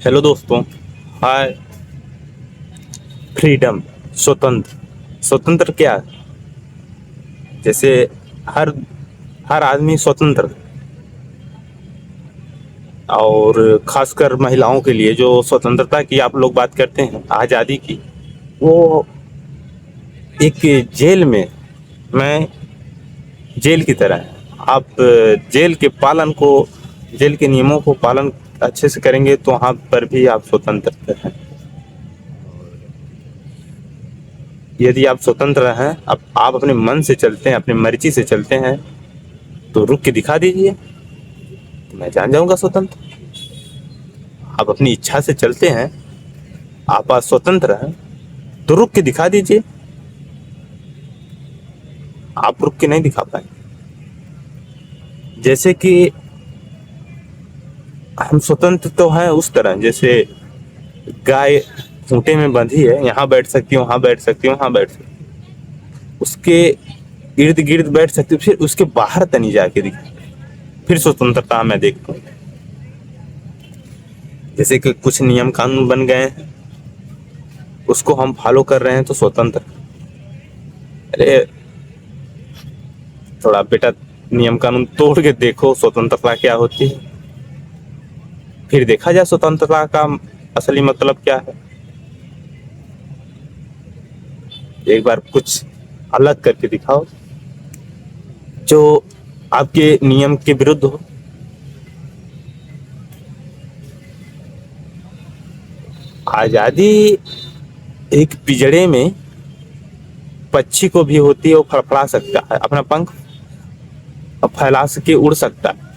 Hello दोस्तों। हाय। Freedom, स्वतंत्र। स्वतंत्र क्या है? जैसे हर हर आदमी स्वतंत्र, और खासकर महिलाओं के लिए जो स्वतंत्रता की आप लोग बात करते हैं, आज़ादी की, वो एक जेल में, मैं जेल की तरह है। आप जेल के पालन को, जेल के नियमों को पालन अच्छे से करेंगे तो वहाँ पर भी आप स्वतंत्र हैं। यदि आप स्वतंत्र हैं, अब आप अपने मन से चलते हैं, अपनी मर्जी से चलते हैं, तो रुक के दिखा दीजिए, तो मैं जान जाऊंगा स्वतंत्र। आप अपनी इच्छा से चलते हैं, आप आज स्वतंत्र हैं, तो रुक के दिखा दीजिए। आप रुक के नहीं दिखा पाएंगे। जैसे कि हम स्वतंत्र तो हैं उस तरह, जैसे गाय खूंटे में बंधी है, यहाँ बैठ सकती है, वहां बैठ सकती है, वहां बैठ सकती है, उसके इर्द गिर्द बैठ सकती है, फिर उसके बाहर तनी जाके दिखा, फिर स्वतंत्रता मैं देखता हूँ। जैसे कि कुछ नियम कानून बन गए हैं, उसको हम फॉलो कर रहे हैं तो स्वतंत्र। अरे थोड़ा बेटा, नियम कानून तोड़ के देखो स्वतंत्रता क्या होती है, फिर देखा जाए स्वतंत्रता का असली मतलब क्या है। एक बार कुछ अलग करके दिखाओ जो आपके नियम के विरुद्ध हो। आजादी एक पिंजड़े में पक्षी को भी होती है, वो फड़फड़ा सकता है, अपना पंख फैला के उड़ सकता है,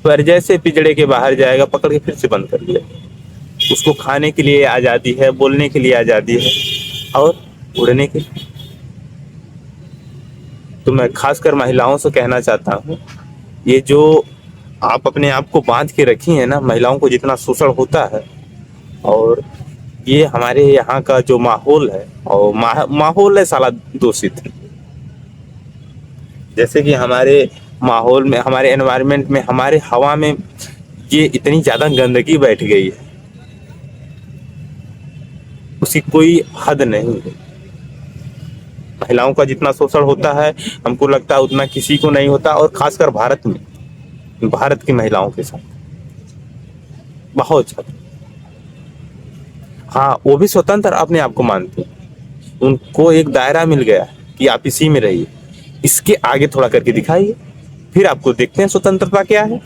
पर जैसे पिंजड़े के बाहर जाएगा पकड़ के फिर से बंद कर दिया। उसको खाने के लिए आज़ादी है, बोलने के लिए आज़ादी है, और उड़ने के लिए। तो मैं खासकर महिलाओं से कहना चाहता हूँ, ये जो आप अपने आप को बांध के रखी है ना, महिलाओं को जितना शोषण होता है, और ये हमारे यहाँ का जो माहौल है, और माहौल है साला दूषित। जैसे कि हमारे माहौल में, हमारे एनवायरनमेंट में, हमारे हवा में ये इतनी ज़्यादा गंदगी बैठ गई है, उसकी कोई हद नहीं है। महिलाओं का जितना शोषण होता है, हमको लगता है उतना किसी को नहीं होता, और खासकर भारत में, भारत की महिलाओं के साथ बहुत ज़्यादा। हाँ, वो भी स्वतंत्र अपने आप को मानती हैं। उनको एक दायरा मिल गया कि आप इसी में रहिए, इसके आगे थोड़ा करके दिखाइए, फिर आपको देखते हैं स्वतंत्रता क्या है।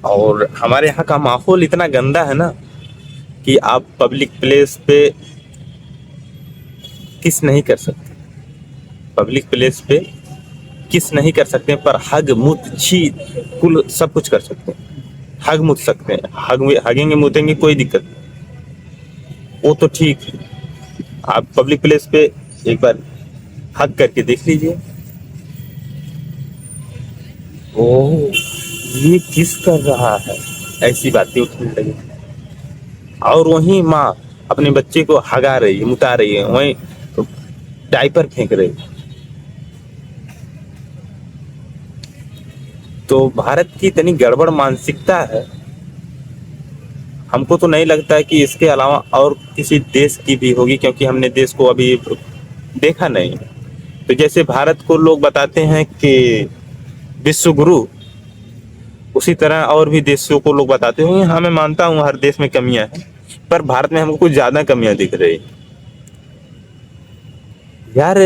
और हमारे यहाँ का माहौल इतना गंदा है ना कि आप पब्लिक प्लेस पे किस नहीं कर सकते, पब्लिक प्लेस पे किस नहीं कर सकते, पर हग मुत छी कुल सब कुछ कर सकते हैं। हग मुत सकते हैं, हगेंगे मुतेंगे, कोई दिक्कत नहीं, वो तो ठीक है। आप पब्लिक प्लेस पे एक बार हग करके देख लीजिए, ओह ये किस कर रहा है, ऐसी बातें उठने लगी। और वहीं माँ अपने बच्चे को हगा रही है, मुता रही है, वहीं तो डायपर फेंक रही है। तो भारत की इतनी गड़बड़ मानसिकता है, हमको तो नहीं लगता है कि इसके अलावा और किसी देश की भी होगी, क्योंकि हमने देश को अभी देखा नहीं। तो जैसे भारत को लोग बताते हैं कि विश्व गुरु, उसी तरह और भी देशों को लोग बताते होंगे। हाँ, मैं मानता हूँ हर देश में कमियां हैं, पर भारत में हमको कुछ ज्यादा कमियां दिख रही यार।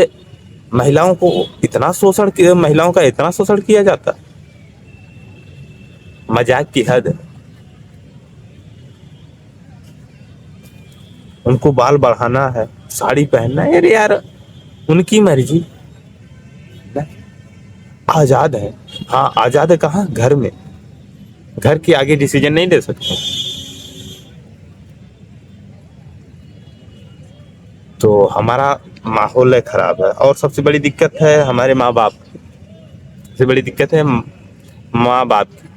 महिलाओं को इतना शोषण, महिलाओं का इतना शोषण किया जाता, मजाक की हद है। उनको बाल बढ़ाना है, साड़ी पहनना है, अरे यार उनकी मर्जी, आजाद है। हाँ, आजाद है कहाँ? घर में, घर के आगे डिसीजन नहीं ले सकते। तो हमारा माहौल है खराब है, और सबसे बड़ी दिक्कत है हमारे माँ बाप की। सबसे बड़ी दिक्कत है माँ बाप की,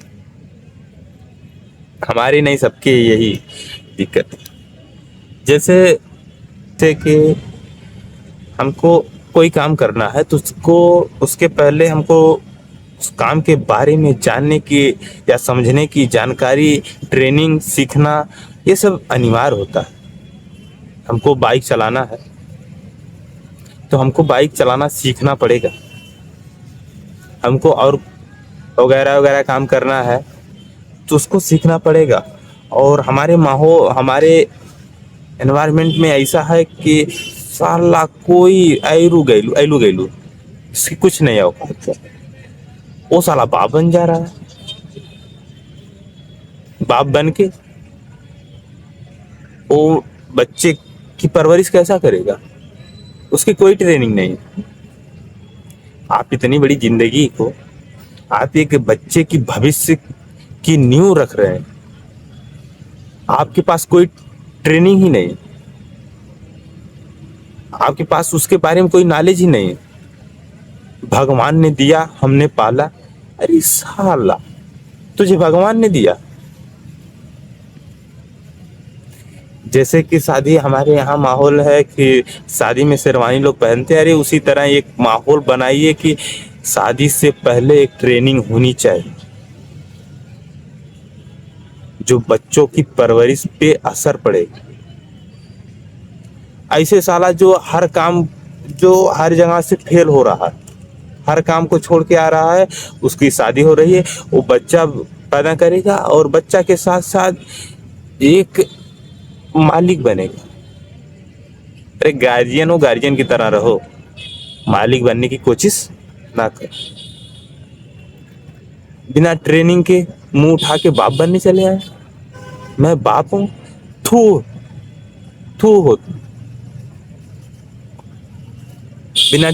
हमारी नहीं, सबकी यही दिक्कत है। जैसे थे कि हमको कोई काम करना है तो उसको, उसके पहले हमको उस काम के बारे में जानने की या समझने की जानकारी, ट्रेनिंग, सीखना, ये सब अनिवार्य होता है। हमको बाइक चलाना है तो हमको बाइक चलाना सीखना पड़ेगा। हमको और वगैरह वगैरह काम करना है तो उसको सीखना पड़ेगा। और हमारे माहौल, हमारे एनवायरनमेंट में ऐसा है कि साला कोई ऐलू गैलू इसकी कुछ नहीं औकात, वो साला बाप बन जा रहा है। बाप बन के वो बच्चे की परवरिश कैसा करेगा? उसकी कोई ट्रेनिंग नहीं। आप इतनी बड़ी जिंदगी को, आप एक बच्चे की भविष्य की नींव रख रहे हैं, आपके पास कोई ट्रेनिंग ही नहीं, आपके पास उसके बारे में कोई नॉलेज ही नहीं। भगवान ने दिया, हमने पाला। अरे साला, तुझे भगवान ने दिया। जैसे कि शादी, हमारे यहाँ माहौल है कि शादी में शेरवानी लोग पहनते हैं, अरे उसी तरह एक माहौल बनाइए कि शादी से पहले एक ट्रेनिंग होनी चाहिए जो बच्चों की परवरिश पे असर पड़े। ऐसे साला जो हर काम, जो हर जगह से फेल हो रहा है, हर काम को छोड़ के आ रहा है, उसकी शादी हो रही है, वो बच्चा पैदा करेगा और बच्चा के साथ साथ एक मालिक बनेगा। अरे गार्जियन हो, गार्जियन की तरह रहो, मालिक बनने की कोशिश ना कर। बिना ट्रेनिंग के मुंह उठा के बाप बनने चले आए। मैं बाप हूं, थू थू हो। बिना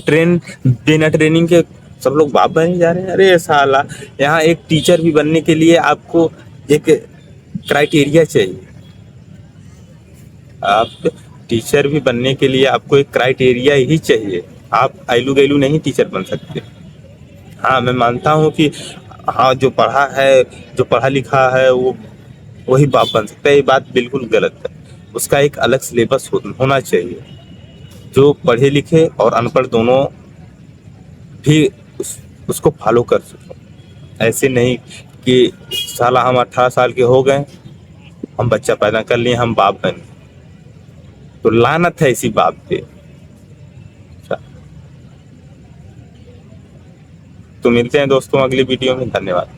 ट्रेनिंग के सब लोग बाप बने जा रहे हैं। अरे साला, यहाँ एक टीचर भी बनने के लिए आपको एक क्राइटेरिया चाहिए। आप टीचर भी बनने के लिए आपको एक क्राइटेरिया ही चाहिए। आप आइलू गैलू नहीं टीचर बन सकते। हाँ, मैं मानता हूँ कि हाँ, जो पढ़ा है, जो पढ़ा लिखा है, वो वही बाप बन सकता है। ये बात बिल्कुल गलत है। उसका एक अलग सिलेबस होना चाहिए जो पढ़े लिखे और अनपढ़ दोनों भी उसको फॉलो कर सकें। ऐसे नहीं कि साला हम 18 साल के हो गए, हम बच्चा पैदा कर लिए, हम बाप बने, तो लानत है इसी बाप पे। तो मिलते हैं दोस्तों अगली वीडियो में। धन्यवाद।